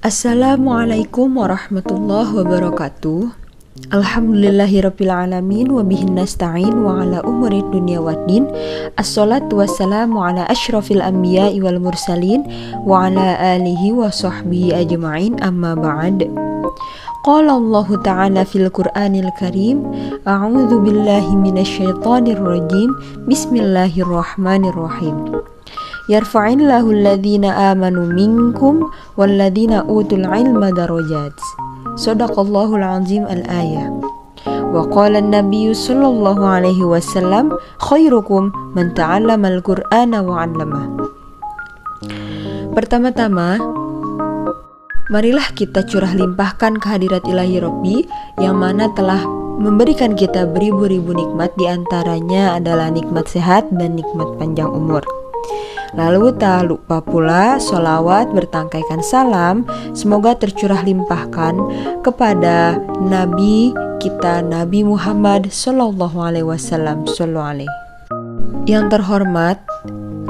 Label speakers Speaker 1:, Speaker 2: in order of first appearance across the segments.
Speaker 1: Assalamualaikum warahmatullahi wabarakatuh. Alhamdulillahirabbil alamin wa bihin nasta'in wa ala umuri dunya waddin. Assalatu wassalamu ala asyrafil anbiya'i wal mursalin wa ala alihi wa sahbihi ajma'in, amma ba'd. Qala Allah ta'ala fil Qur'anil Karim, a'udzu billahi minasyaitonir rajim. Bismillahirrahmanirrahim. Yarfa'illahu alladhina amanu minkum walladhina utul ilma darajat. Shadaqallahul azim al-ayah. Wa qala an-nabiyyu sallallahu alaihi wasallam, khairukum man ta'allama al-Qur'ana wa 'allamah. Pertama-tama, marilah kita curah limpahkan kehadirat ilahi Rabbi yang mana telah memberikan kita beribu-ribu nikmat, diantaranya adalah nikmat sehat dan nikmat panjang umur. Lalu tak lupa pula sholawat bertangkaikan salam semoga tercurah limpahkan kepada Nabi kita, Nabi Muhammad Sallallahu Alaihi Wasallam. Yang terhormat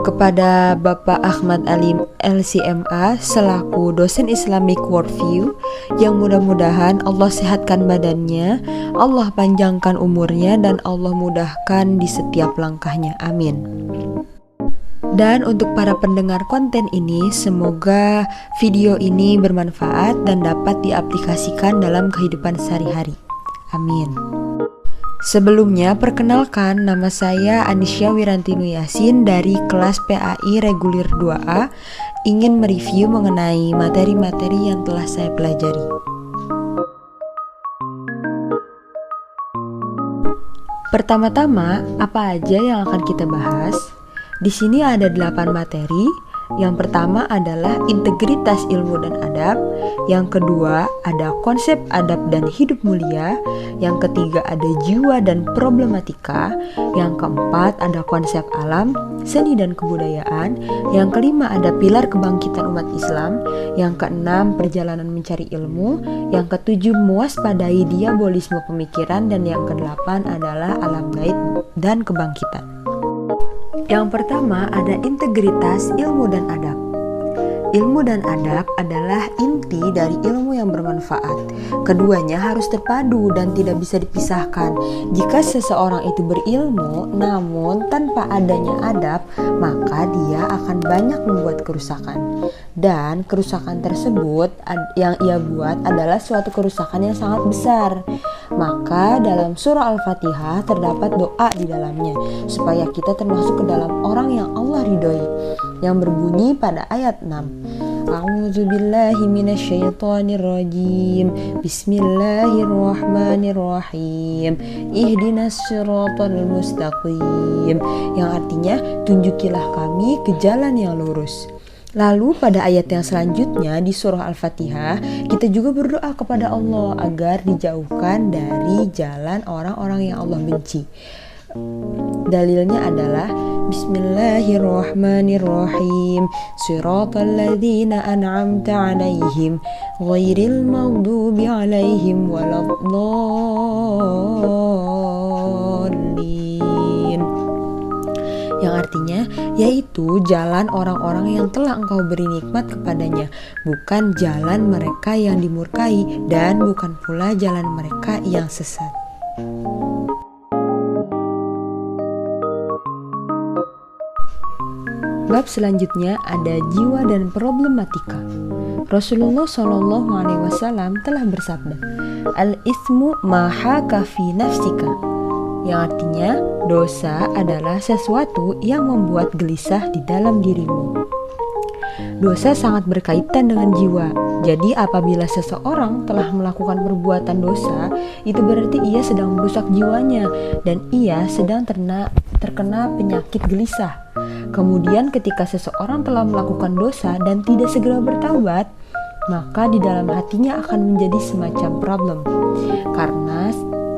Speaker 1: kepada Bapak Ahmad Alim LCMA selaku dosen Islamic Worldview, yang mudah-mudahan Allah sehatkan badannya, Allah panjangkan umurnya, dan Allah mudahkan di setiap langkahnya. Amin. Dan untuk para pendengar konten ini, semoga video ini bermanfaat dan dapat diaplikasikan dalam kehidupan sehari-hari. Amin. Sebelumnya, perkenalkan, nama saya Anisya Wirantinu Yasin dari kelas PAI Reguler 2A, ingin mereview mengenai materi-materi yang telah saya pelajari. Pertama-tama, apa aja yang akan kita bahas? Di sini ada 8 materi. Yang pertama adalah integritas ilmu dan adab. Yang kedua ada konsep adab dan hidup mulia. Yang ketiga ada jiwa dan problematika. Yang keempat ada konsep alam, seni dan kebudayaan. Yang kelima ada pilar kebangkitan umat Islam. Yang keenam perjalanan mencari ilmu. Yang ketujuh mewaspadai diabolisme pemikiran. Dan yang kedelapan adalah alam gaib dan kebangkitan. Yang pertama ada integritas ilmu dan adab. Ilmu dan adab adalah inti dari ilmu yang bermanfaat. Keduanya harus terpadu dan tidak bisa dipisahkan. Jika seseorang itu berilmu namun tanpa adanya adab, maka dia akan banyak membuat kerusakan. Dan kerusakan tersebut yang ia buat adalah suatu kerusakan yang sangat besar. Maka dalam surah Al-Fatihah terdapat doa di dalamnya supaya kita termasuk ke dalam orang yang Allah ridhoi, yang berbunyi pada ayat 6. A'udzubillahi minasyaitonirrajim. Bismillahirrahmanirrahim. Ihdinas siratal mustaqim. Yang artinya, tunjukilah kami ke jalan yang lurus. Lalu pada ayat yang selanjutnya di surah Al-Fatihah, kita juga berdoa kepada Allah agar dijauhkan dari jalan orang-orang yang Allah benci. Dalilnya adalah Bismillahirrahmanirrahim. Shiratal ladzina an'amta 'alaihim ghairil maghdubi 'alaihim waladdallin. Yang artinya yaitu jalan orang-orang yang telah engkau beri nikmat kepadanya, bukan jalan mereka yang dimurkai dan bukan pula jalan mereka yang sesat. Bab selanjutnya ada jiwa dan problematika. Rasulullah Shallallahu Alaihi Wasallam telah bersabda, al-ismu ma haka fi nafsika, yang artinya dosa adalah sesuatu yang membuat gelisah di dalam dirimu. Dosa sangat berkaitan dengan jiwa. Jadi apabila seseorang telah melakukan perbuatan dosa, itu berarti ia sedang merusak jiwanya dan ia sedang terkena penyakit gelisah. Kemudian ketika seseorang telah melakukan dosa dan tidak segera bertaubat, maka di dalam hatinya akan menjadi semacam problem. Karena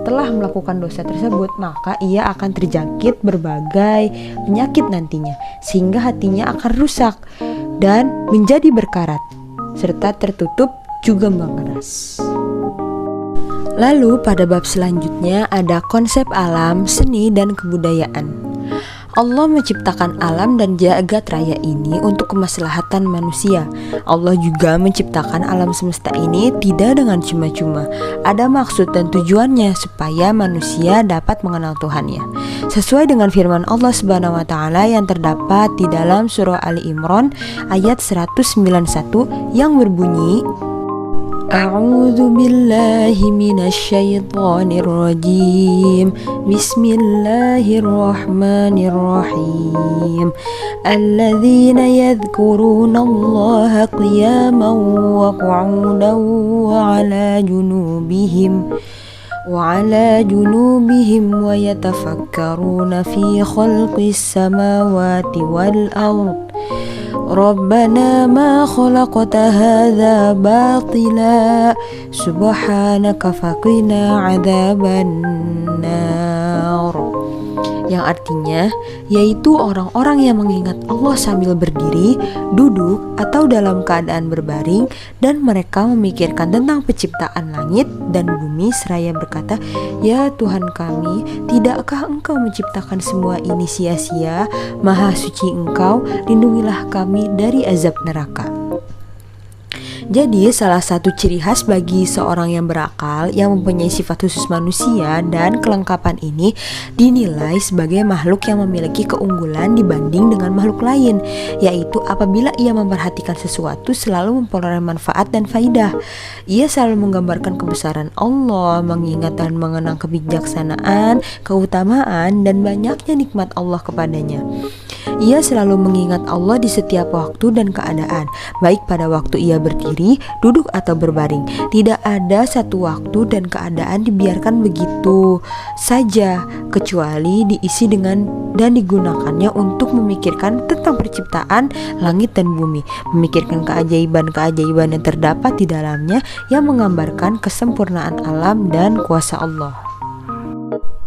Speaker 1: telah melakukan dosa tersebut, maka ia akan terjangkit berbagai penyakit nantinya, sehingga hatinya akan rusak dan menjadi berkarat, serta tertutup juga mengeras. Lalu pada bab selanjutnya ada konsep alam, seni, dan kebudayaan. Allah menciptakan alam dan jagat raya ini untuk kemaslahatan manusia. Allah juga menciptakan alam semesta ini tidak dengan cuma-cuma. Ada maksud dan tujuannya supaya manusia dapat mengenal Tuhannya. Sesuai dengan firman Allah Subhanahu wa taala yang terdapat di dalam surah Ali Imran ayat 191 yang berbunyi, A'udzu billahi minasyaitonir rajim. Bismillahirrahmanirrahim. Alladzina yadhkurunallaha qiyaman wa qu'udan wa 'ala junubihim wa yatafakkaruna fi khalqis samawati wal ardh. Rabbana ma khalaqta hadza batila subhanaka faqina adzabannar. Yang artinya yaitu orang-orang yang mengingat Allah sambil berdiri, duduk, atau dalam keadaan berbaring, dan mereka memikirkan tentang penciptaan langit dan bumi seraya berkata, Ya Tuhan kami, tidakkah Engkau menciptakan semua ini sia-sia? Maha suci Engkau, lindungilah kami dari azab neraka. Jadi salah satu ciri khas bagi seorang yang berakal yang mempunyai sifat khusus manusia dan kelengkapan ini dinilai sebagai makhluk yang memiliki keunggulan dibanding dengan makhluk lain, yaitu apabila ia memperhatikan sesuatu selalu memperoleh manfaat dan faidah. Ia selalu menggambarkan kebesaran Allah, mengingat dan mengenang kebijaksanaan, keutamaan, dan banyaknya nikmat Allah kepadanya. Ia selalu mengingat Allah di setiap waktu dan keadaan, baik pada waktu ia berdiri, duduk, atau berbaring. Tidak ada satu waktu dan keadaan dibiarkan begitu saja, kecuali diisi dengan dan digunakannya untuk memikirkan tentang penciptaan langit dan bumi, memikirkan keajaiban-keajaiban yang terdapat di dalamnya yang menggambarkan kesempurnaan alam dan kuasa Allah.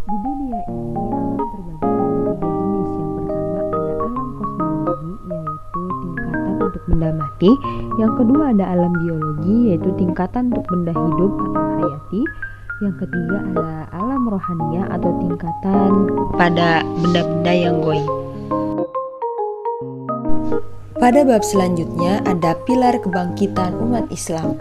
Speaker 1: Di dunia ini alam terbagi menjadi 3 jenis. Yang pertama ada alam kosmologi, yaitu tingkatan untuk benda mati. Yang kedua ada alam biologi, yaitu tingkatan untuk benda hidup atau hayati. Yang ketiga ada alam rohania atau tingkatan pada benda-benda yang goib. Pada bab selanjutnya ada pilar kebangkitan umat Islam.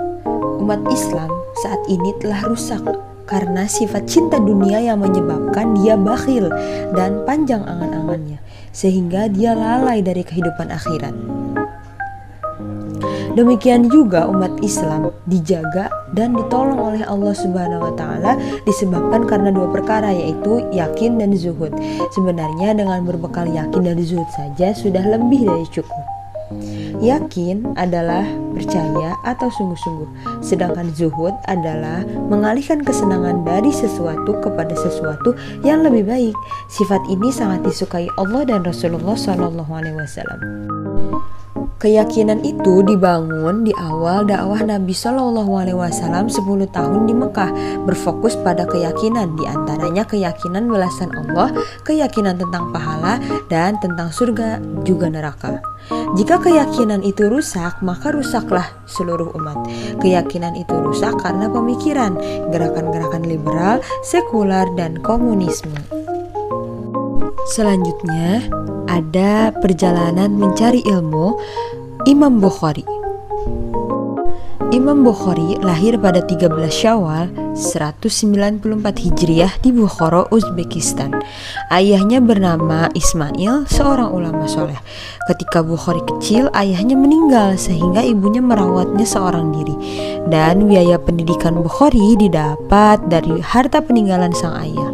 Speaker 1: Umat Islam saat ini telah rusak karena sifat cinta dunia yang menyebabkan dia bakhil dan panjang angan-angannya, sehingga dia lalai dari kehidupan akhirat. Demikian juga umat Islam dijaga dan ditolong oleh Allah Subhanahu wa taala disebabkan karena 2 perkara, yaitu yakin dan zuhud. Sebenarnya dengan berbekal yakin dan zuhud saja sudah lebih dari cukup. Yakin adalah percaya atau sungguh-sungguh, sedangkan zuhud adalah mengalihkan kesenangan dari sesuatu kepada sesuatu yang lebih baik. Sifat ini sangat disukai Allah dan Rasulullah SAW. Keyakinan itu dibangun di awal dakwah Nabi SAW 10 tahun di Mekah, berfokus pada keyakinan, diantaranya keyakinan balasan Allah, keyakinan tentang pahala, dan tentang surga juga neraka. Jika keyakinan itu rusak, maka rusaklah seluruh umat. Keyakinan itu rusak karena pemikiran, gerakan-gerakan liberal, sekular, dan komunisme. Selanjutnya ada perjalanan mencari ilmu Imam Bukhari. Imam Bukhari lahir pada 13 Syawal 194 Hijriah di Bukhara, Uzbekistan. Ayahnya bernama Ismail, seorang ulama soleh. Ketika Bukhari kecil, ayahnya meninggal sehingga ibunya merawatnya seorang diri. Dan biaya pendidikan Bukhari didapat dari harta peninggalan sang ayah.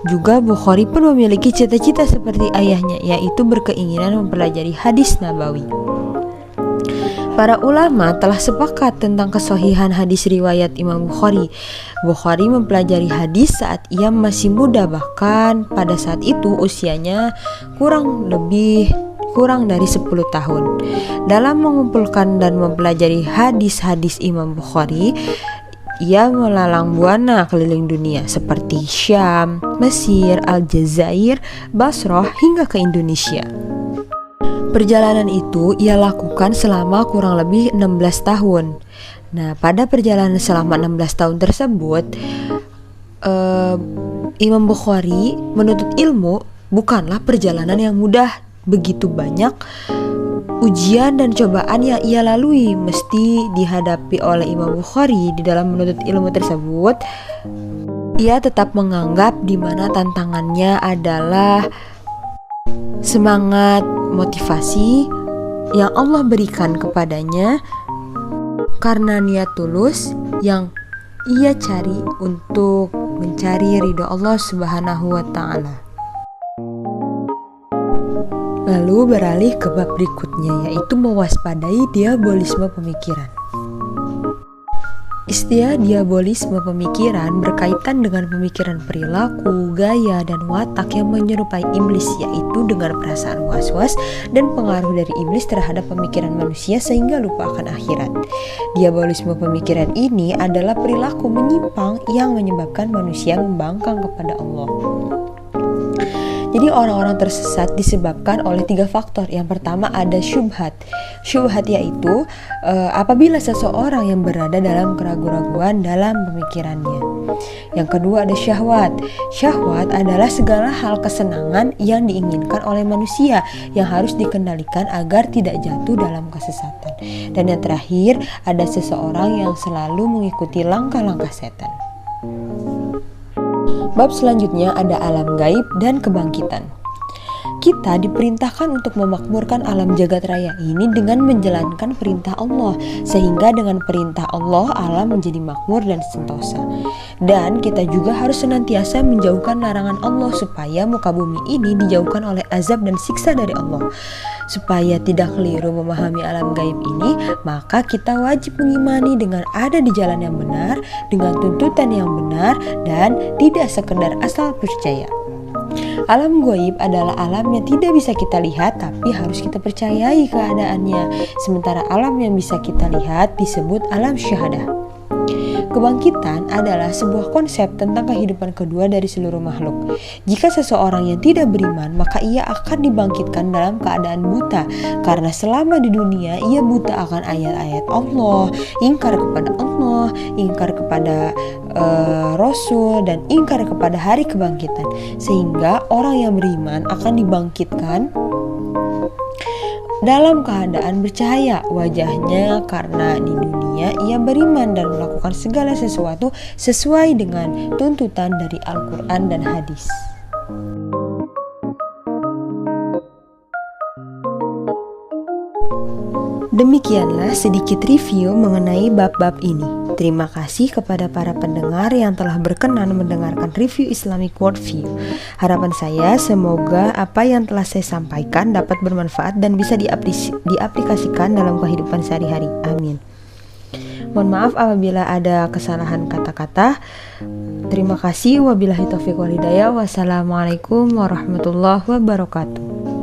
Speaker 1: Juga Bukhari pun memiliki cita-cita seperti ayahnya, yaitu berkeinginan mempelajari hadis nabawi. Para ulama telah sepakat tentang kesahihan hadis riwayat Imam Bukhari. Bukhari mempelajari hadis saat ia masih muda, bahkan pada saat itu usianya kurang dari 10 tahun. Dalam mengumpulkan dan mempelajari hadis-hadis Imam Bukhari, ia melalang buana keliling dunia seperti Syam, Mesir, Aljazair, Basrah, hingga ke Indonesia. Perjalanan itu ia lakukan selama kurang lebih 16 tahun. Nah, pada perjalanan selama 16 tahun tersebut, Imam Bukhari menuntut ilmu bukanlah perjalanan yang mudah. Begitu banyak ujian dan cobaan yang ia lalui mesti dihadapi oleh Imam Bukhari. Di dalam menuntut ilmu tersebut, ia tetap menganggap di mana tantangannya adalah semangat motivasi yang Allah berikan kepadanya karena niat tulus yang ia cari untuk mencari ridho Allah Subhanahu wa ta'ala. Lalu beralih ke bab berikutnya, yaitu mewaspadai diabolisme pemikiran. Istilah diabolisme pemikiran berkaitan dengan pemikiran perilaku, gaya, dan watak yang menyerupai iblis, yaitu dengan perasaan was-was dan pengaruh dari iblis terhadap pemikiran manusia sehingga lupa akan akhirat. Diabolisme pemikiran ini adalah perilaku menyimpang yang menyebabkan manusia membangkang kepada Allah. Jadi orang-orang tersesat disebabkan oleh 3 faktor. Yang pertama ada syubhat. Syubhat yaitu apabila seseorang yang berada dalam keraguan-raguan dalam pemikirannya. Yang kedua ada syahwat. Syahwat adalah segala hal kesenangan yang diinginkan oleh manusia yang harus dikendalikan agar tidak jatuh dalam kesesatan. Dan yang terakhir ada seseorang yang selalu mengikuti langkah-langkah setan. Bab selanjutnya ada alam gaib dan kebangkitan. Kita diperintahkan untuk memakmurkan alam jagat raya ini dengan menjalankan perintah Allah, sehingga dengan perintah Allah alam menjadi makmur dan sentosa. Dan kita juga harus senantiasa menjauhkan larangan Allah supaya muka bumi ini dijauhkan oleh azab dan siksa dari Allah. Supaya tidak keliru memahami alam gaib ini, maka kita wajib mengimani dengan ada di jalan yang benar, dengan tuntutan yang benar, dan tidak sekedar asal percaya. Alam gaib adalah alam yang tidak bisa kita lihat tapi harus kita percayai keadaannya. Sementara alam yang bisa kita lihat disebut alam syahadah. Kebangkitan adalah sebuah konsep tentang kehidupan kedua dari seluruh makhluk. Jika seseorang yang tidak beriman, maka ia akan dibangkitkan dalam keadaan buta, karena selama di dunia ia buta akan ayat-ayat Allah, ingkar kepada Allah, ingkar kepada Rasul, dan ingkar kepada hari kebangkitan. Sehingga orang yang beriman akan dibangkitkan dalam keadaan bercahaya wajahnya, karena di dunia ia beriman dan melakukan segala sesuatu sesuai dengan tuntutan dari Al-Quran dan hadis. Demikianlah sedikit review mengenai bab-bab ini. Terima kasih kepada para pendengar yang telah berkenan mendengarkan review Islamic Worldview. Harapan saya semoga apa yang telah saya sampaikan dapat bermanfaat dan bisa diaplikasikan dalam kehidupan sehari-hari. Amin. Mohon maaf apabila ada kesalahan kata-kata. Terima kasih. Wabillahi taufiq wal hidayah. Wassalamualaikum warahmatullahi wabarakatuh.